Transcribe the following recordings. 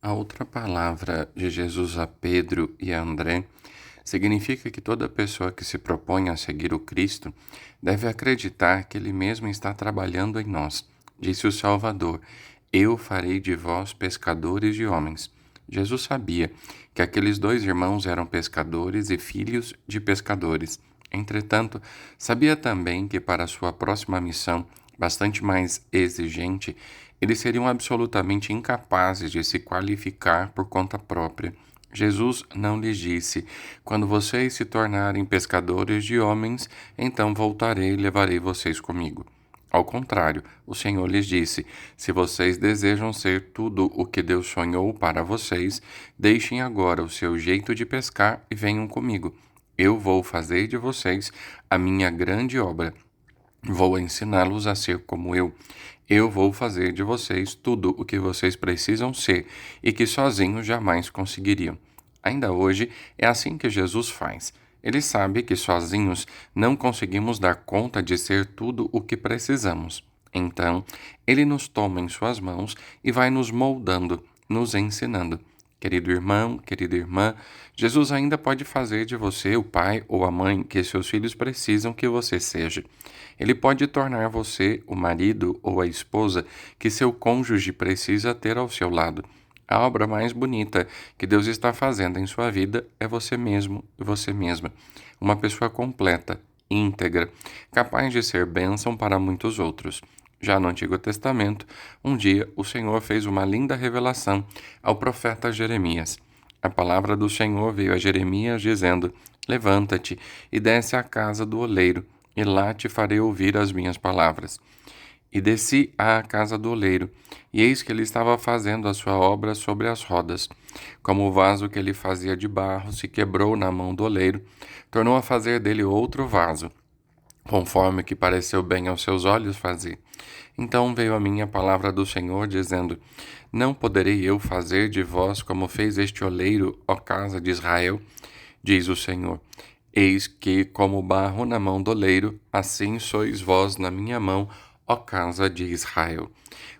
A outra palavra de Jesus a Pedro e a André significa que toda pessoa que se propõe a seguir o Cristo deve acreditar que Ele mesmo está trabalhando em nós. Disse o Salvador: Eu farei de vós pescadores de homens. Jesus sabia que aqueles dois irmãos eram pescadores e filhos de pescadores. Entretanto, sabia também que para sua próxima missão, bastante mais exigente, eles seriam absolutamente incapazes de se qualificar por conta própria. Jesus não lhes disse: Quando vocês se tornarem pescadores de homens, então voltarei e levarei vocês comigo. Ao contrário, o Senhor lhes disse: Se vocês desejam ser tudo o que Deus sonhou para vocês, deixem agora o seu jeito de pescar e venham comigo. Eu vou fazer de vocês a minha grande obra. Vou ensiná-los a ser como eu. Eu vou fazer de vocês tudo o que vocês precisam ser e que sozinhos jamais conseguiriam. Ainda hoje é assim que Jesus faz. Ele sabe que sozinhos não conseguimos dar conta de ser tudo o que precisamos. Então, ele nos toma em suas mãos e vai nos moldando, nos ensinando. Querido irmão, querida irmã, Jesus ainda pode fazer de você o pai ou a mãe que seus filhos precisam que você seja. Ele pode tornar você o marido ou a esposa que seu cônjuge precisa ter ao seu lado. A obra mais bonita que Deus está fazendo em sua vida é você mesmo e você mesma. Uma pessoa completa, íntegra, capaz de ser bênção para muitos outros. Já no Antigo Testamento, um dia o Senhor fez uma linda revelação ao profeta Jeremias. A palavra do Senhor veio a Jeremias dizendo: Levanta-te e desce à casa do oleiro, e lá te farei ouvir as minhas palavras. E desci à casa do oleiro, e eis que ele estava fazendo a sua obra sobre as rodas. Como o vaso que ele fazia de barro se quebrou na mão do oleiro, tornou a fazer dele outro vaso, conforme o que pareceu bem aos seus olhos fazer. Então veio a mim a palavra do Senhor, dizendo: Não poderei eu fazer de vós como fez este oleiro, ó casa de Israel? Diz o Senhor: Eis que, como barro na mão do oleiro, assim sois vós na minha mão, ó casa de Israel.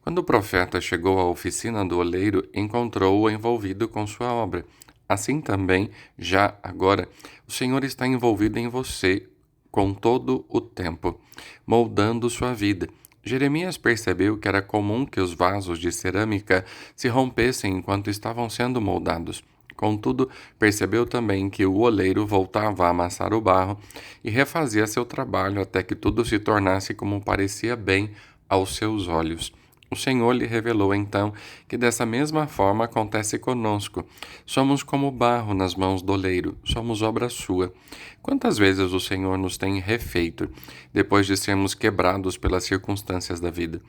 Quando o profeta chegou à oficina do oleiro, encontrou-o envolvido com sua obra. Assim também, já agora, o Senhor está envolvido em você com todo o tempo, moldando sua vida. Jeremias percebeu que era comum que os vasos de cerâmica se rompessem enquanto estavam sendo moldados. Contudo, percebeu também que o oleiro voltava a amassar o barro e refazia seu trabalho até que tudo se tornasse como parecia bem aos seus olhos. O Senhor lhe revelou então que dessa mesma forma acontece conosco. Somos como barro nas mãos do oleiro, somos obra sua. Quantas vezes o Senhor nos tem refeito, depois de sermos quebrados pelas circunstâncias da vida?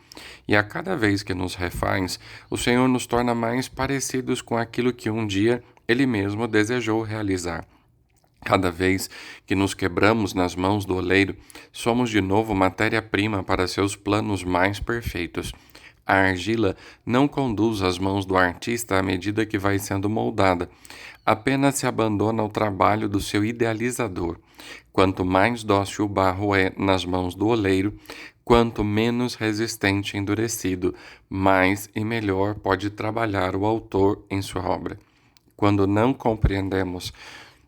E a cada vez que nos refaz, o Senhor nos torna mais parecidos com aquilo que um dia Ele mesmo desejou realizar. Cada vez que nos quebramos nas mãos do oleiro, somos de novo matéria-prima para seus planos mais perfeitos. A argila não conduz as mãos do artista à medida que vai sendo moldada, apenas se abandona ao trabalho do seu idealizador. Quanto mais dócil o barro é nas mãos do oleiro, quanto menos resistente e endurecido, mais e melhor pode trabalhar o autor em sua obra. Quando não compreendemos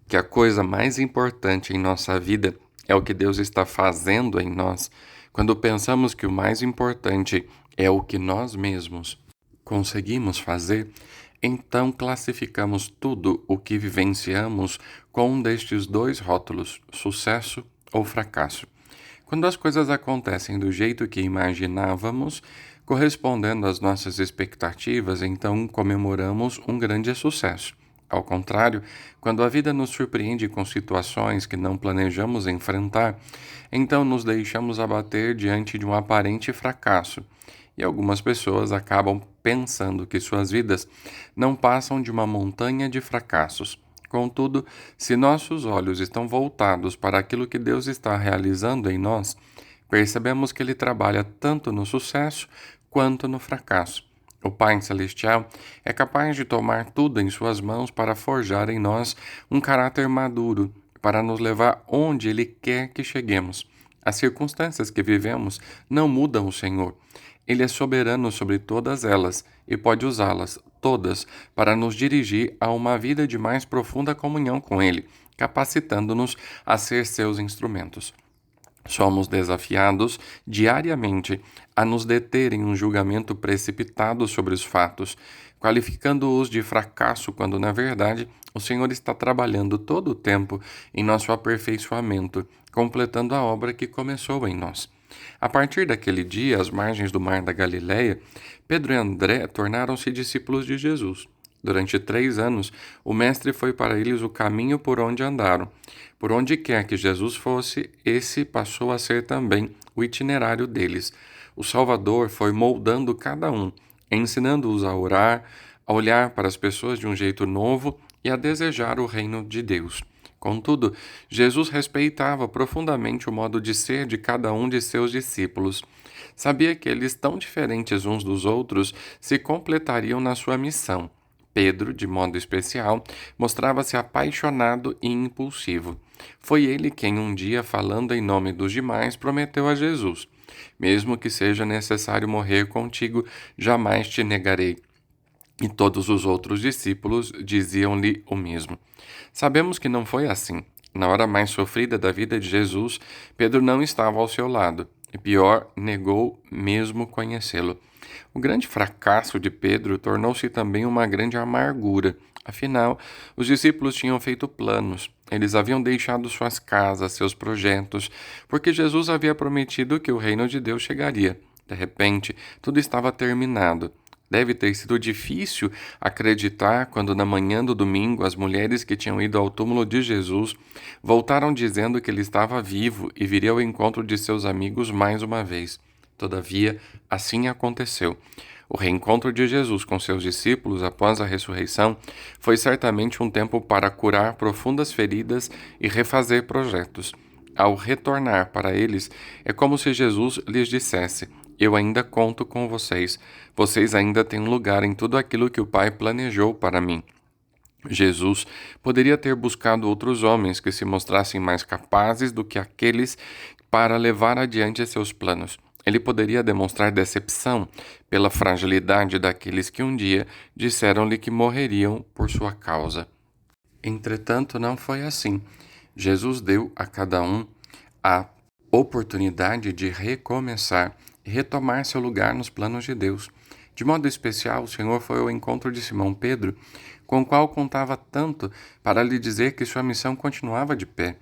que a coisa mais importante em nossa vida é o que Deus está fazendo em nós, quando pensamos que o mais importante é o que nós mesmos conseguimos fazer, então classificamos tudo o que vivenciamos com um destes dois rótulos, sucesso ou fracasso. Quando as coisas acontecem do jeito que imaginávamos, correspondendo às nossas expectativas, então comemoramos um grande sucesso. Ao contrário, quando a vida nos surpreende com situações que não planejamos enfrentar, então nos deixamos abater diante de um aparente fracasso. E algumas pessoas acabam pensando que suas vidas não passam de uma montanha de fracassos. Contudo, se nossos olhos estão voltados para aquilo que Deus está realizando em nós, percebemos que Ele trabalha tanto no sucesso quanto no fracasso. O Pai Celestial é capaz de tomar tudo em suas mãos para forjar em nós um caráter maduro, para nos levar onde Ele quer que cheguemos. As circunstâncias que vivemos não mudam o Senhor. Ele é soberano sobre todas elas e pode usá-las todas para nos dirigir a uma vida de mais profunda comunhão com Ele, capacitando-nos a ser seus instrumentos. Somos desafiados diariamente a nos deter em um julgamento precipitado sobre os fatos, qualificando-os de fracasso quando, na verdade, o Senhor está trabalhando todo o tempo em nosso aperfeiçoamento, completando a obra que começou em nós. A partir daquele dia, às margens do mar da Galileia, Pedro e André tornaram-se discípulos de Jesus. Durante 3 anos, o Mestre foi para eles o caminho por onde andaram. Por onde quer que Jesus fosse, esse passou a ser também o itinerário deles. O Salvador foi moldando cada um, ensinando-os a orar, a olhar para as pessoas de um jeito novo e a desejar o reino de Deus. Contudo, Jesus respeitava profundamente o modo de ser de cada um de seus discípulos. Sabia que eles, tão diferentes uns dos outros, se completariam na sua missão. Pedro, de modo especial, mostrava-se apaixonado e impulsivo. Foi ele quem um dia, falando em nome dos demais, prometeu a Jesus: mesmo que seja necessário morrer contigo, jamais te negarei. E todos os outros discípulos diziam-lhe o mesmo. Sabemos que não foi assim. Na hora mais sofrida da vida de Jesus, Pedro não estava ao seu lado. E pior, negou mesmo conhecê-lo. O grande fracasso de Pedro tornou-se também uma grande amargura. Afinal, os discípulos tinham feito planos. Eles haviam deixado suas casas, seus projetos, porque Jesus havia prometido que o reino de Deus chegaria. De repente, tudo estava terminado. Deve ter sido difícil acreditar quando, na manhã do domingo, as mulheres que tinham ido ao túmulo de Jesus voltaram dizendo que ele estava vivo e viria ao encontro de seus amigos mais uma vez. Todavia, assim aconteceu. O reencontro de Jesus com seus discípulos após a ressurreição foi certamente um tempo para curar profundas feridas e refazer projetos. Ao retornar para eles, é como se Jesus lhes dissesse: eu ainda conto com vocês. Vocês ainda têm um lugar em tudo aquilo que o Pai planejou para mim. Jesus poderia ter buscado outros homens que se mostrassem mais capazes do que aqueles para levar adiante seus planos. Ele poderia demonstrar decepção pela fragilidade daqueles que um dia disseram-lhe que morreriam por sua causa. Entretanto, não foi assim. Jesus deu a cada um a oportunidade de recomeçar e retomar seu lugar nos planos de Deus. De modo especial, o Senhor foi ao encontro de Simão Pedro, com o qual contava tanto para lhe dizer que sua missão continuava de pé.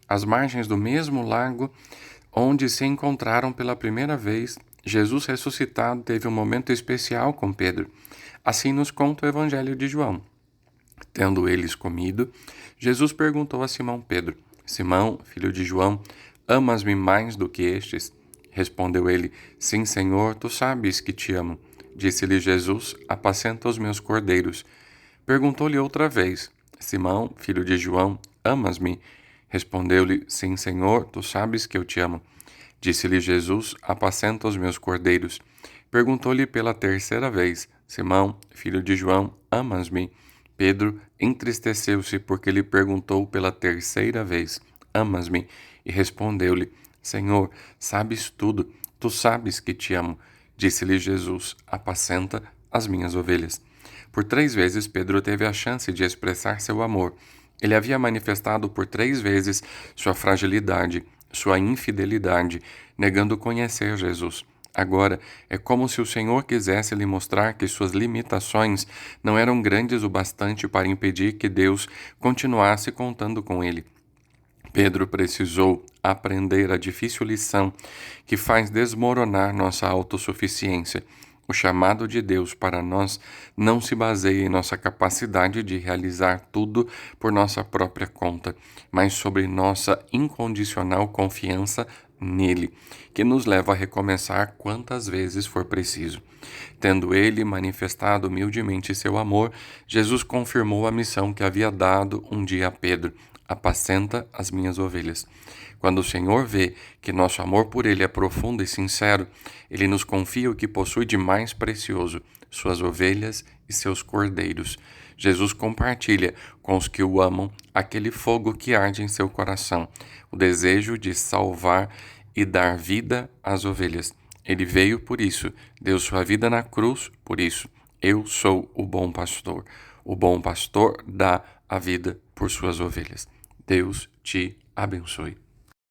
Às margens do mesmo lago onde se encontraram pela primeira vez, Jesus ressuscitado teve um momento especial com Pedro. Assim nos conta o Evangelho de João. Tendo eles comido, Jesus perguntou a Simão Pedro: Simão, filho de João, amas-me mais do que estes? Respondeu ele: Sim, Senhor, tu sabes que te amo. Disse-lhe Jesus: apacenta os meus cordeiros. Perguntou-lhe outra vez: Simão, filho de João, amas-me? Respondeu-lhe: Sim, Senhor, tu sabes que eu te amo. Disse-lhe Jesus: apacenta os meus cordeiros. Perguntou-lhe pela terceira vez: Simão, filho de João, amas-me? Pedro entristeceu-se porque lhe perguntou pela terceira vez: amas-me? E respondeu-lhe: Senhor, sabes tudo, tu sabes que te amo. Disse-lhe Jesus: apacenta as minhas ovelhas. Por 3 vezes Pedro teve a chance de expressar seu amor. Ele havia manifestado por 3 vezes sua fragilidade, sua infidelidade, negando conhecer Jesus. Agora, é como se o Senhor quisesse lhe mostrar que suas limitações não eram grandes o bastante para impedir que Deus continuasse contando com ele. Pedro precisou aprender a difícil lição que faz desmoronar nossa autossuficiência. O chamado de Deus para nós não se baseia em nossa capacidade de realizar tudo por nossa própria conta, mas sobre nossa incondicional confiança nele, que nos leva a recomeçar quantas vezes for preciso. Tendo ele manifestado humildemente seu amor, Jesus confirmou a missão que havia dado um dia a Pedro: apacenta as minhas ovelhas. Quando o Senhor vê que nosso amor por ele é profundo e sincero, ele nos confia o que possui de mais precioso, suas ovelhas e seus cordeiros. Jesus compartilha com os que o amam aquele fogo que arde em seu coração, o desejo de salvar e dar vida às ovelhas. Ele veio por isso, deu sua vida na cruz por isso, Eu sou o bom pastor. O bom pastor dá a vida por suas ovelhas. Deus te abençoe.